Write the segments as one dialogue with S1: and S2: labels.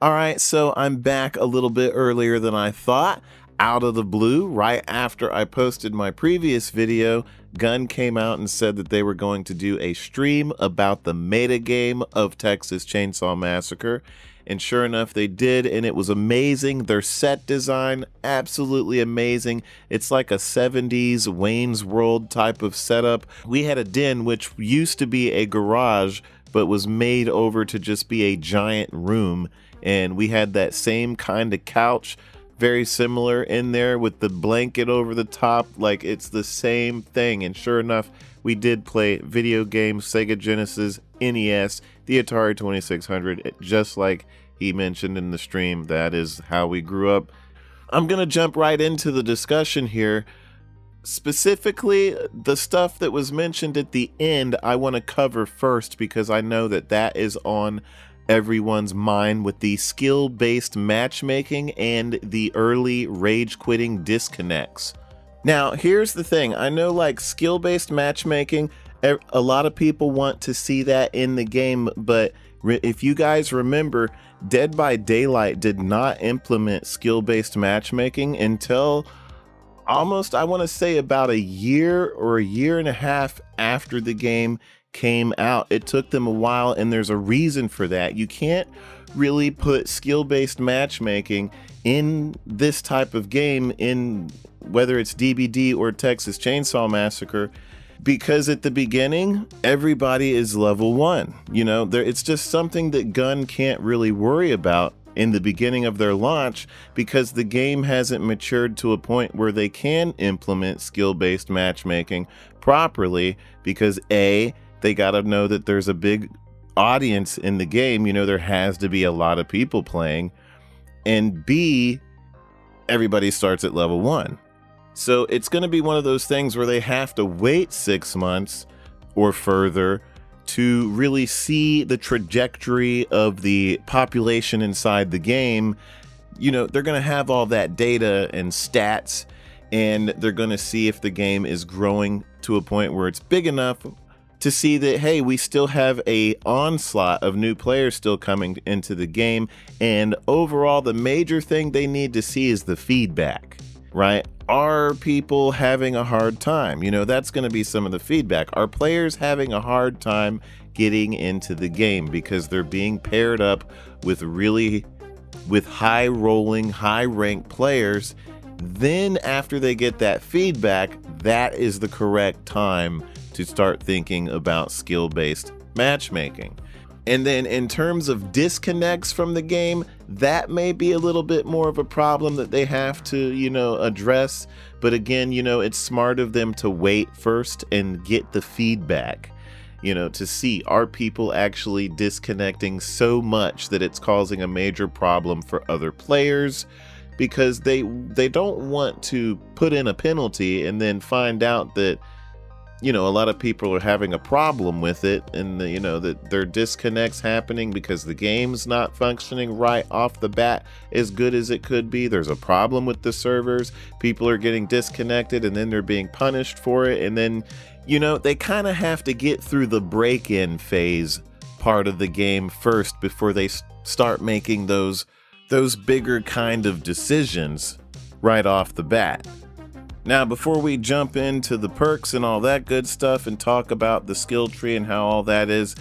S1: All right, so I'm back a little bit earlier than I thought. Out of the blue, right after I posted my previous video, Gun came out and said that they were going to do a stream about the metagame of Texas Chain Saw Massacre. And sure enough, they did, and it was amazing. Their set design, absolutely amazing. It's like a 70s Wayne's World type of setup. We had a den, which used to be a garage, but was made over to just be a giant room. And we had that same kind of couch, very similar in there with the blanket over the top. Like, it's the same thing. And sure enough, we did play video games, Sega Genesis, NES, the Atari 2600, just like he mentioned in the stream. That is how we grew up. I'm going to jump right into the discussion here. Specifically, the stuff that was mentioned at the end, I want to cover first because I know that that is on everyone's mind with the skill-based matchmaking and the early rage-quitting disconnects. Now, here's the thing. I know, like, skill-based matchmaking, a lot of people want to see that in the game, but if you guys remember, Dead by Daylight did not implement skill-based matchmaking until almost, I want to say, about a year or a year and a half after the game came out. It took them a while, and there's a reason for that. You can't really put skill-based matchmaking in this type of game, in whether it's DBD or Texas Chain Saw Massacre, because at the beginning everybody is level 1. You know, it's just something that Gun can't really worry about in the beginning of their launch, because the game hasn't matured to a point where they can implement skill-based matchmaking properly, because A, they got to know that there's a big audience in the game. You know, there has to be a lot of people playing. And B, everybody starts at level 1. So it's going to be one of those things where they have to wait 6 months or further to really see the trajectory of the population inside the game. You know, they're going to have all that data and stats, and they're going to see if the game is growing to a point where it's big enough to see that, hey, we still have a onslaught of new players still coming into the game. And overall, the major thing they need to see is the feedback, right? Are people having a hard time? You know, that's going to be some of the feedback. Are players having a hard time getting into the game because they're being paired up with high rolling, high ranked players? Then after they get that feedback, that is the correct time to start thinking about skill-based matchmaking. And then in terms of disconnects from the game, that may be a little bit more of a problem that they have to, you know, address. But again, you know, it's smart of them to wait first and get the feedback, you know, to see, are people actually disconnecting so much that it's causing a major problem for other players? Because they don't want to put in a penalty and then find out that, you know, a lot of people are having a problem with it, and you know, that there are disconnects happening because the game's not functioning right off the bat as good as it could be. There's a problem with the servers. People are getting disconnected and then they're being punished for it. And then, you know, they kind of have to get through the break-in phase part of the game first before they start making those bigger kind of decisions right off the bat. Now, before we jump into the perks and all that good stuff and talk about the skill tree and how all that is,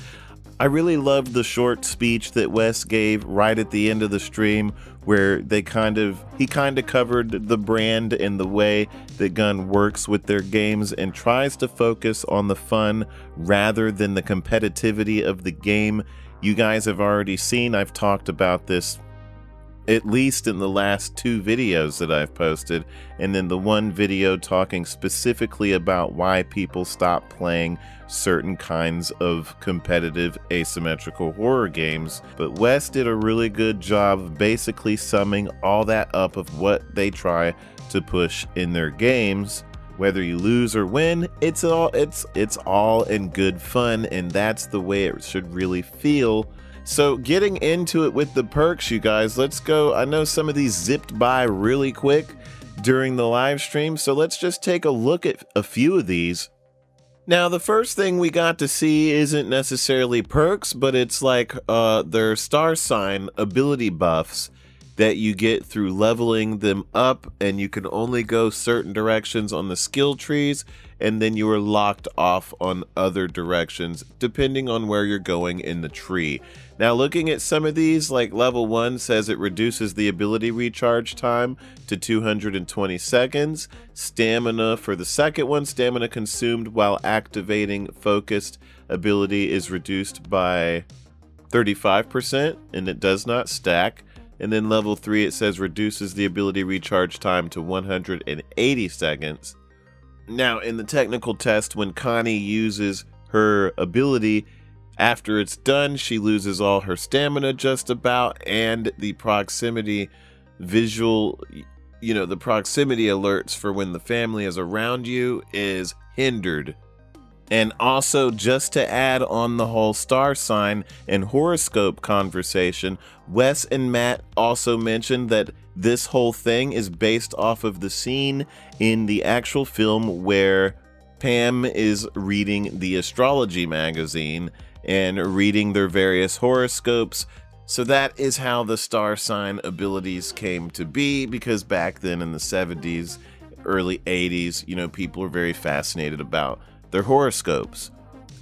S1: I really loved the short speech that Wes gave right at the end of the stream, where he kind of covered the brand and the way that Gun works with their games and tries to focus on the fun rather than the competitivity of the game. You guys have already seen, I've talked about this at least in the last 2 videos that I've posted, and then the one video talking specifically about why people stop playing certain kinds of competitive asymmetrical horror games. But Wes did a really good job of basically summing all that up of what they try to push in their games. Whether you lose or win, it's all in good fun, and that's the way it should really feel. So getting into it with the perks, you guys, let's go. I know some of these zipped by really quick during the live stream, so let's just take a look at a few of these. Now, the first thing we got to see isn't necessarily perks, but it's like their star sign ability buffs that you get through leveling them up, and you can only go certain directions on the skill trees, and then you are locked off on other directions depending on where you're going in the tree. Now, looking at some of these, like level 1 says it reduces the ability recharge time to 220 seconds. Stamina for the second one, stamina consumed while activating focused ability is reduced by 35%, and it does not stack. And then level 3, it says reduces the ability recharge time to 180 seconds. Now, in the technical test, when Connie uses her ability, after it's done, she loses all her stamina just about, and the proximity visual, the proximity alerts for when the family is around you is hindered. And also, just to add on the whole star sign and horoscope conversation, Wes and Matt also mentioned that this whole thing is based off of the scene in the actual film where Pam is reading the astrology magazine and reading their various horoscopes. So that is how the star sign abilities came to be, because back then in the 70s, early 80s, people were very fascinated about their horoscopes.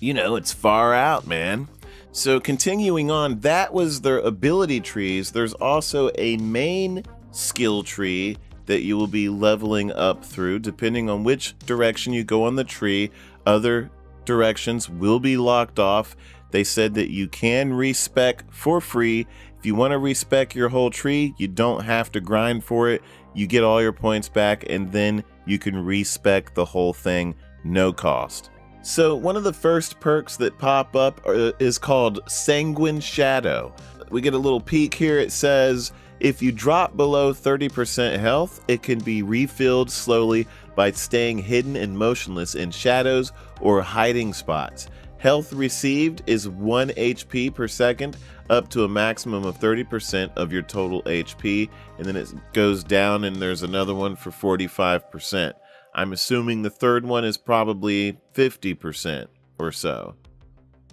S1: It's far out, man. So continuing on, that was their ability trees. There's also a main skill tree that you will be leveling up through. Depending on which direction you go on the tree, other directions will be locked off. They said that you can respec for free. If you want to respec your whole tree, you don't have to grind for it. You get all your points back, and then you can respec the whole thing, no cost. So one of the first perks that pop up is called Sanguine Shadow. We get a little peek here. It says, if you drop below 30% health, it can be refilled slowly by staying hidden and motionless in shadows or hiding spots. Health received is 1 HP per second, up to a maximum of 30% of your total HP, and then it goes down and there's another one for 45%. I'm assuming the third one is probably 50% or so.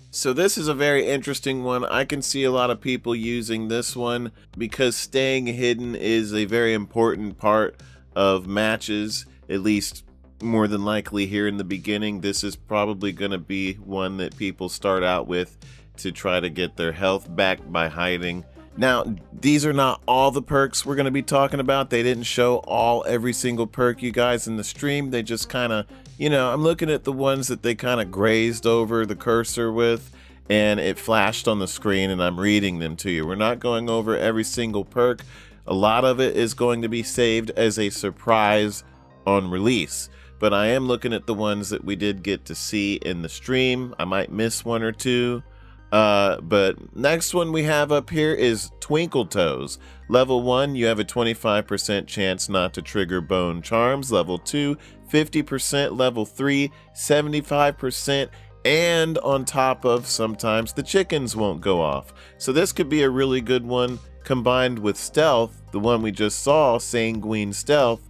S1: So this is a very interesting one. I can see a lot of people using this one because staying hidden is a very important part of matches, at least more than likely here in the beginning. This is probably going to be one that people start out with to try to get their health back by hiding. Now, these are not all the perks we're going to be talking about. They didn't show every single perk, you guys, in the stream. They just kind of, I'm looking at the ones that they kind of grazed over the cursor with, and it flashed on the screen, and I'm reading them to you. We're not going over every single perk. A lot of it is going to be saved as a surprise on release, but I am looking at the ones that we did get to see in the stream. I might miss one or two. But next one we have up here is Twinkle Toes. Level 1, you have a 25% chance not to trigger bone charms. Level 2, 50%. Level 3, 75%. And on top of, sometimes the chickens won't go off. So this could be a really good one combined with Stealth, the one we just saw, Sanguine Stealth.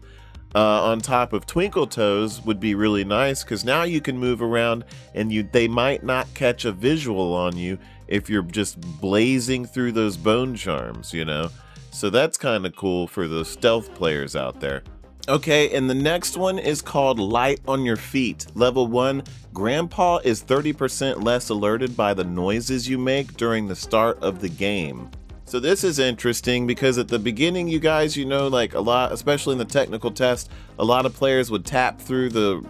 S1: On top of Twinkle Toes would be really nice, because now you can move around and they might not catch a visual on you if you're just blazing through those bone charms, So that's kind of cool for those stealth players out there. Okay, and the next one is called Light on Your Feet. Level 1, Grandpa is 30% less alerted by the noises you make during the start of the game. So this is interesting because at the beginning, you guys, like a lot, especially in the technical test, a lot of players would tap through the,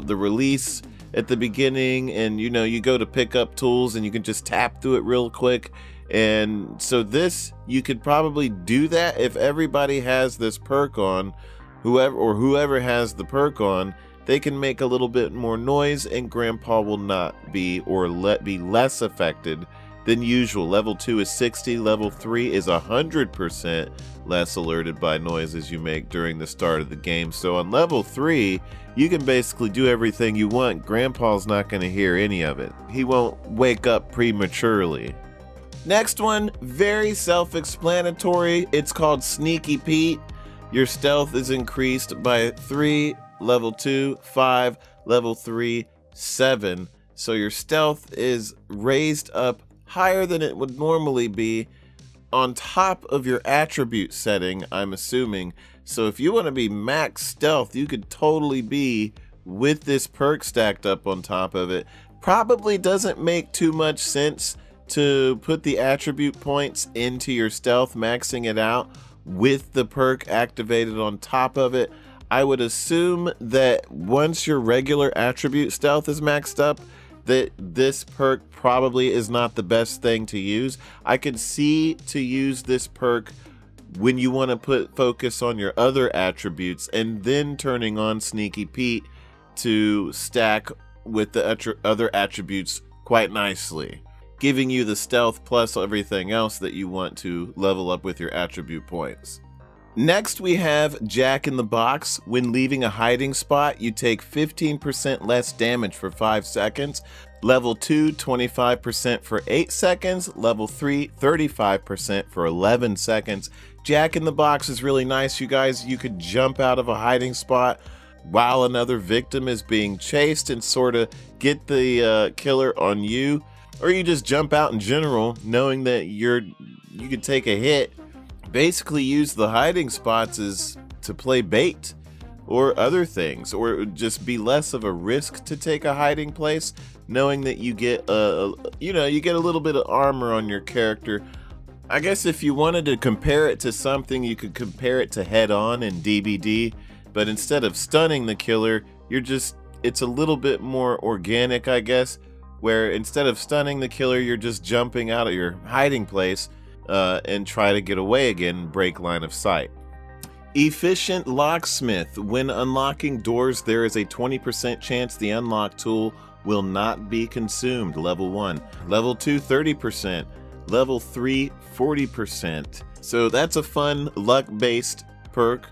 S1: the release at the beginning, and, you go to pick up tools and you can just tap through it real quick. And so this, you could probably do that if everybody has this perk on, whoever has the perk on, they can make a little bit more noise and Grandpa will not be, or be less affected than usual. Level 2 is 60, level 3 is 100% less alerted by noises you make during the start of the game. So on level 3, you can basically do everything you want. Grandpa's not going to hear any of it. He won't wake up prematurely. Next one, very self-explanatory. It's called Sneaky Pete. Your stealth is increased by 3, level 2, 5, level 3, 7. So your stealth is raised up higher than it would normally be on top of your attribute setting, I'm assuming. So if you want to be max stealth, you could totally be with this perk stacked up on top of it. Probably doesn't make too much sense to put the attribute points into your stealth, maxing it out with the perk activated on top of it. I would assume that once your regular attribute stealth is maxed up, that this perk probably is not the best thing to use. I could see to use this perk when you want to put focus on your other attributes and then turning on Sneaky Pete to stack with the other attributes quite nicely, giving you the stealth plus everything else that you want to level up with your attribute points. Next, we have Jack in the Box. When leaving a hiding spot, you take 15% less damage for 5 seconds. Level 2, 25% for 8 seconds. Level 3, 35% for 11 seconds. Jack in the Box is really nice, you guys. You could jump out of a hiding spot while another victim is being chased and sort of get the killer on you. Or you just jump out in general, knowing that you could take a hit. Basically use the hiding spots as to play bait or other things, or it would just be less of a risk to take a hiding place, knowing that you get you get a little bit of armor on your character. I guess if you wanted to compare it to something, you could compare it to Head On in DBD, but instead of stunning the killer, it's a little bit more organic, I guess, where instead of stunning the killer, you're just jumping out of your hiding place and try to get away again, break line of sight. Efficient Locksmith. When unlocking doors, there is a 20% chance the unlock tool will not be consumed. Level 1. Level 2, 30%. Level 3, 40%. So that's a fun luck-based perk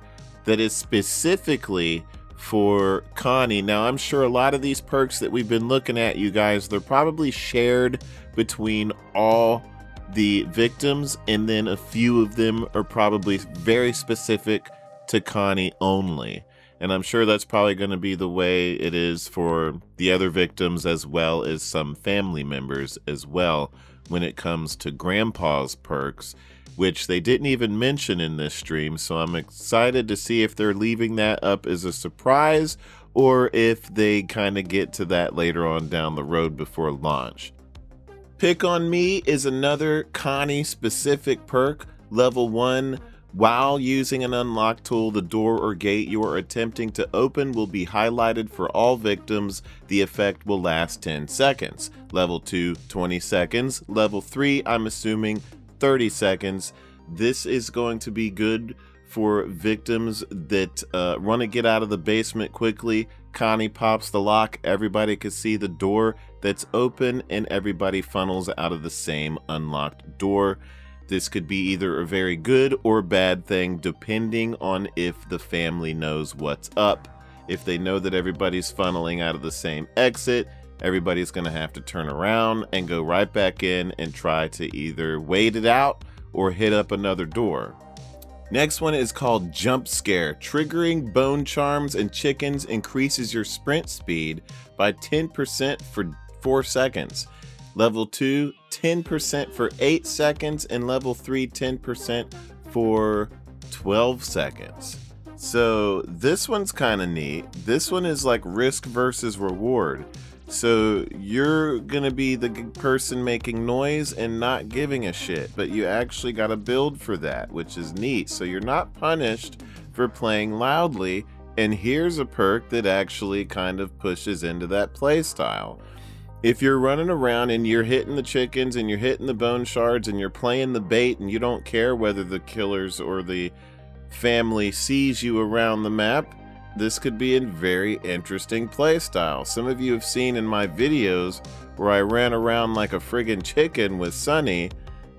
S1: that is specifically for Connie. Now, I'm sure a lot of these perks that we've been looking at, you guys, they're probably shared between all the victims, and then a few of them are probably very specific to Connie only. And I'm sure that's probably going to be the way it is for the other victims, as well as some family members as well, when it comes to Grandpa's perks, which they didn't even mention in this stream. So I'm excited to see if they're leaving that up as a surprise, or if they kind of get to that later on down the road before launch. Pick on Me is another Connie specific perk. Level 1, while using an unlock tool, the door or gate you are attempting to open will be highlighted for all victims. The effect will last 10 seconds. Level 2, 20 seconds. Level 3, I'm assuming 30 seconds. This is going to be good for victims that want to get out of the basement quickly. Connie pops the lock, everybody can see the door that's open, and everybody funnels out of the same unlocked door. This could be either a very good or bad thing, depending on if the family knows what's up. If they know that everybody's funneling out of the same exit, everybody's going to have to turn around and go right back in and try to either wait it out or hit up another door. Next one is called Jumpscare. Triggering bone charms and chickens increases your sprint speed by 10% for 4 seconds. Level 2, 10% for 8 seconds, and level 3, 10% for 12 seconds. So this one's kind of neat. This one is like risk versus reward. So you're gonna be the person making noise and not giving a shit, but you actually got to build for that, which is neat. So you're not punished for playing loudly, and here's a perk that actually kind of pushes into that play style. If you're running around and you're hitting the chickens and you're hitting the bone shards and you're playing the bait and you don't care whether the killers or the family sees you around the map, this could be a very interesting play style. Some of you have seen in my videos where I ran around like a friggin' chicken with Sunny,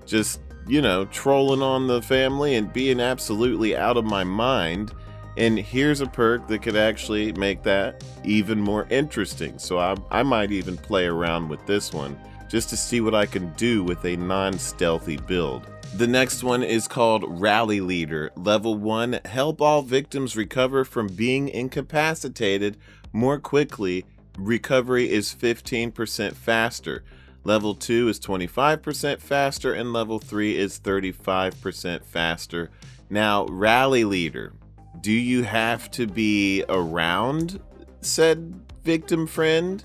S1: just, you know, trolling on the family and being absolutely out of my mind. And here's a perk that could actually make that even more interesting. So I might even play around with this one just to see what I can do with a non-stealthy build. The next one is called Rally Leader. Level 1, help all victims recover from being incapacitated more quickly recovery is 15% faster. Level 2 is 25% faster, and level 3 is 35% faster. Now, rally leader, do you have to be around said victim friend?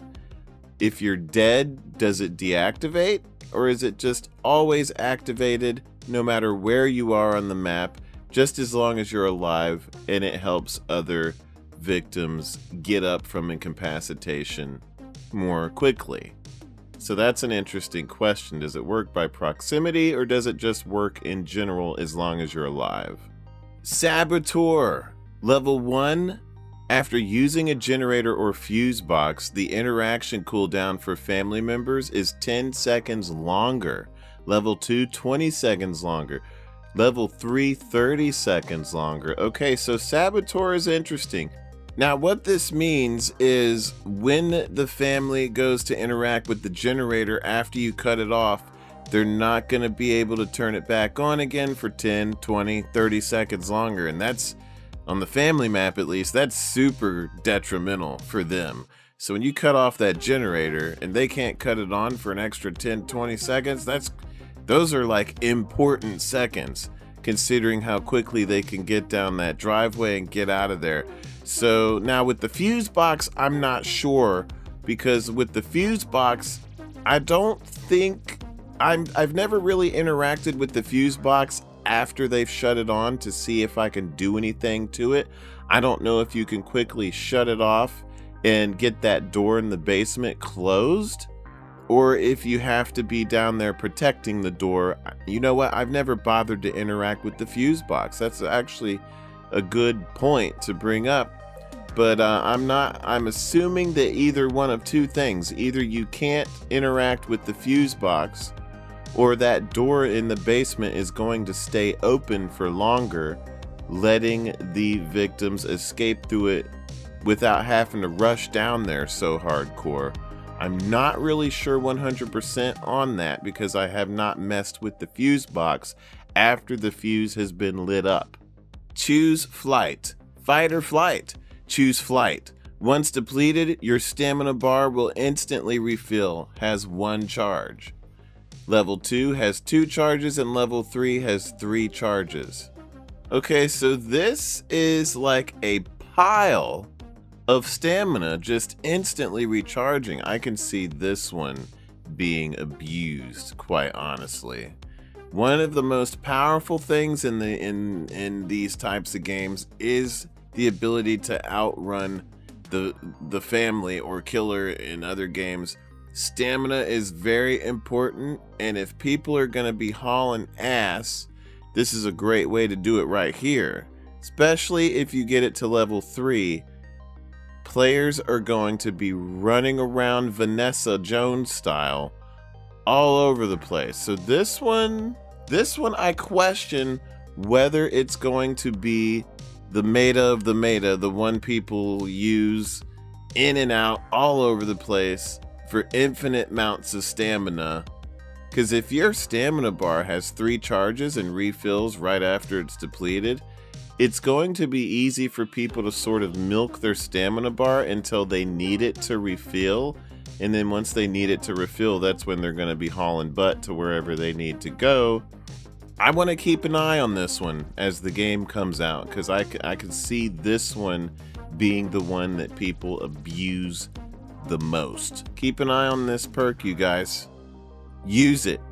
S1: If you're dead, does it deactivate? Or is it just always activated no matter where you are on the map, just as long as you're alive, and it helps other victims get up from incapacitation more quickly? So that's an interesting question. Does it work by proximity, or does it just work in general as long as you're alive? Saboteur, level 1. After using a generator or fuse box, the interaction cooldown for family members is 10 seconds longer. Level 2, 20 seconds longer. Level 3, 30 seconds longer. Okay, so Saboteur is interesting. Now, what this means is when the family goes to interact with the generator after you cut it off, they're not going to be able to turn it back on again for 10, 20, 30 seconds longer. And that's, on the family map at least, that's super detrimental for them. So when you cut off that generator and they can't cut it on for an extra 10, 20 seconds, those are like important seconds, considering how quickly they can get down that driveway and get out of there. So now with the fuse box, I'm not sure, because with the fuse box, I don't think I've never really interacted with the fuse box after they've shut it on to see if I can do anything to it. I don't know if you can quickly shut it off and get that door in the basement closed, or if you have to be down there protecting the door. You know what? I've never bothered to interact with the fuse box. That's actually a good point to bring up. But I'm assuming that either one of two things. Either you can't interact with the fuse box, or that door in the basement is going to stay open for longer, letting the victims escape through it without having to rush down there so hardcore. I'm not really sure 100% on that, because I have not messed with the fuse box after the fuse has been lit up. Choose flight. Fight or flight. Choose flight. Once depleted, your stamina bar will instantly refill, has 1 charge. Level 2 has 2 charges, and level 3 has 3 charges. Okay, so this is like a pile of stamina just instantly recharging. I can see this one being abused, quite honestly. One of the most powerful things in these types of games is the ability to outrun the family or killer in other games. Stamina is very important, and if people are going to be hauling ass, this is a great way to do it right here. Especially if you get it to level 3, players are going to be running around Vanessa Jones style all over the place. So this one I question whether it's going to be the meta of the meta, the one people use in and out all over the place for infinite amounts of stamina. Because if your stamina bar has 3 charges and refills right after it's depleted, it's going to be easy for people to sort of milk their stamina bar until they need it to refill. And then once they need it to refill, that's when they're going to be hauling butt to wherever they need to go. I want to keep an eye on this one as the game comes out, because I can see this one being the one that people abuse the most. Keep an eye on this perk, you guys. Use it.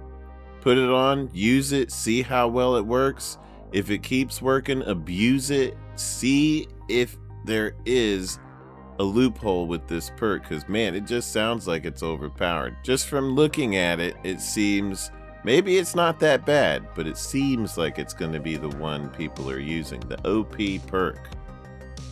S1: Put it on, use it, see how well it works. If it keeps working, abuse it. See if there is a loophole with this perk, because man, it just sounds like it's overpowered. Just from looking at it, it seems, maybe it's not that bad, but it seems like it's going to be the one people are using, the OP perk.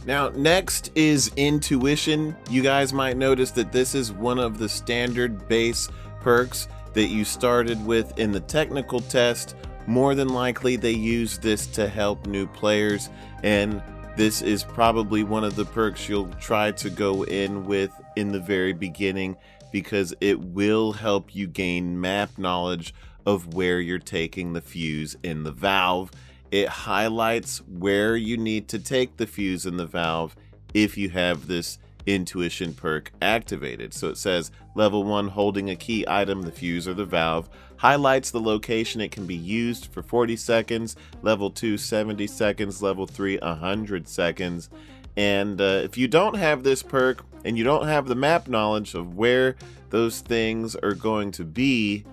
S1: Now, next is intuition. You guys might notice that this is one of the standard base perks that you started with in the technical test. More than likely, they use this to help new players, and this is probably one of the perks you'll try to go in with in the very beginning, because it will help you gain map knowledge of where you're taking the fuse in the valve. It highlights where you need to take the fuse in the valve if you have this intuition perk activated. So it says level 1, holding a key item, the fuse or the valve, highlights the location it can be used for 40 seconds, level 2 70 seconds, level 3 100 seconds. And if you don't have this perk and you don't have the map knowledge of where those things are going to be,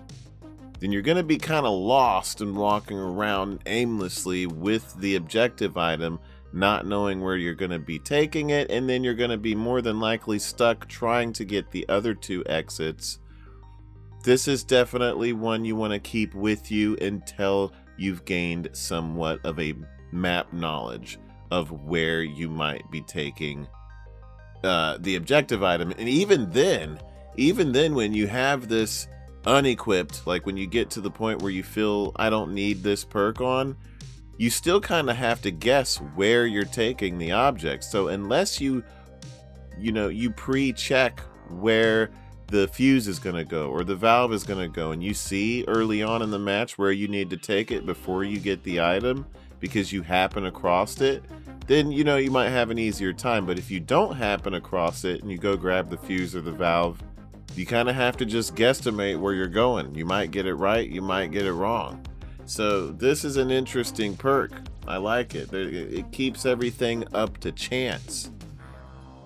S1: then you're going to be kind of lost and walking around aimlessly with the objective item, not knowing where you're going to be taking it, and then you're going to be more than likely stuck trying to get the other 2 exits. This is definitely one you want to keep with you until you've gained somewhat of a map knowledge of where you might be taking the objective item. And even then when you have this unequipped, like when you get to the point where you feel I don't need this perk on, you still kind of have to guess where you're taking the object. So unless you pre-check where the fuse is going to go or the valve is going to go, and you see early on in the match where you need to take it before you get the item because you happen across it, then you might have an easier time. But if you don't happen across it and you go grab the fuse or the valve, you kind of have to just guesstimate where you're going. You might get it right, you might get it wrong. So this is an interesting perk. I like it. It keeps everything up to chance.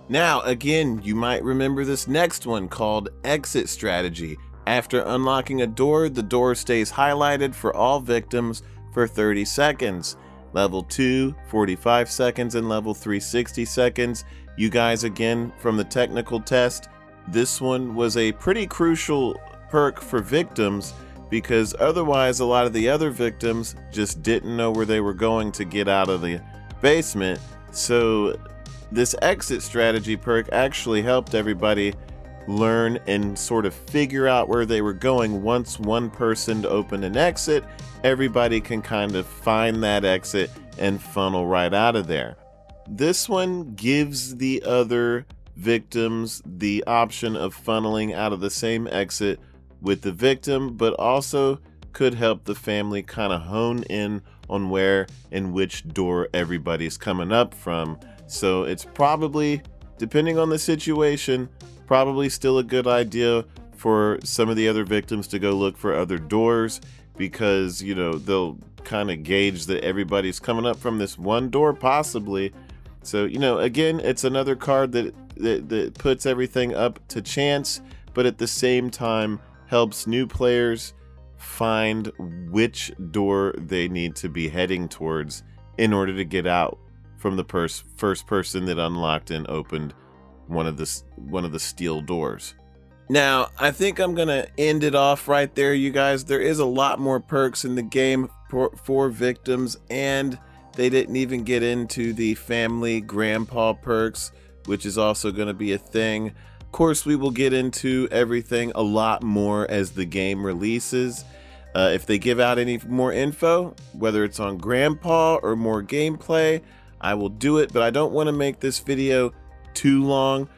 S1: Now, again, you might remember this next one called Exit Strategy. After unlocking a door, the door stays highlighted for all victims for 30 seconds. Level 2, 45 seconds, and level 3, 60 seconds. You guys, again, from the technical test, this one was a pretty crucial perk for victims because otherwise a lot of the other victims just didn't know where they were going to get out of the basement. So this exit strategy perk actually helped everybody learn and sort of figure out where they were going. Once one person opened an exit, everybody can kind of find that exit and funnel right out of there. This one gives the other victims the option of funneling out of the same exit with the victim, but also could help the family kind of hone in on where and which door everybody's coming up from. So it's probably, depending on the situation, probably still a good idea for some of the other victims to go look for other doors, because they'll kind of gauge that everybody's coming up from this one door possibly. So again, it's another card that puts everything up to chance, but at the same time helps new players find which door they need to be heading towards in order to get out from the first person that unlocked and opened one of the steel doors. Now, I think I'm gonna end it off right there, you guys. There is a lot more perks in the game for victims, and they didn't even get into the family grandpa perks, which is also going to be a thing. Of course, we will get into everything a lot more as the game releases. If they give out any more info, whether it's on grandpa or more gameplay, I will do it, but I don't want to make this video too long.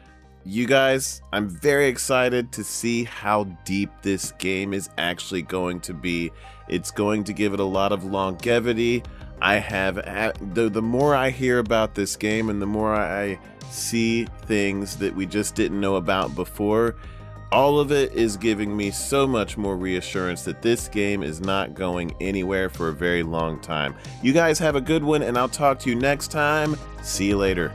S1: You guys, I'm very excited to see how deep this game is actually going to be. It's going to give it a lot of longevity. The more I hear about this game and the more I see things that we just didn't know about before, all of it is giving me so much more reassurance that this game is not going anywhere for a very long time. You guys have a good one, and I'll talk to you next time. See you later.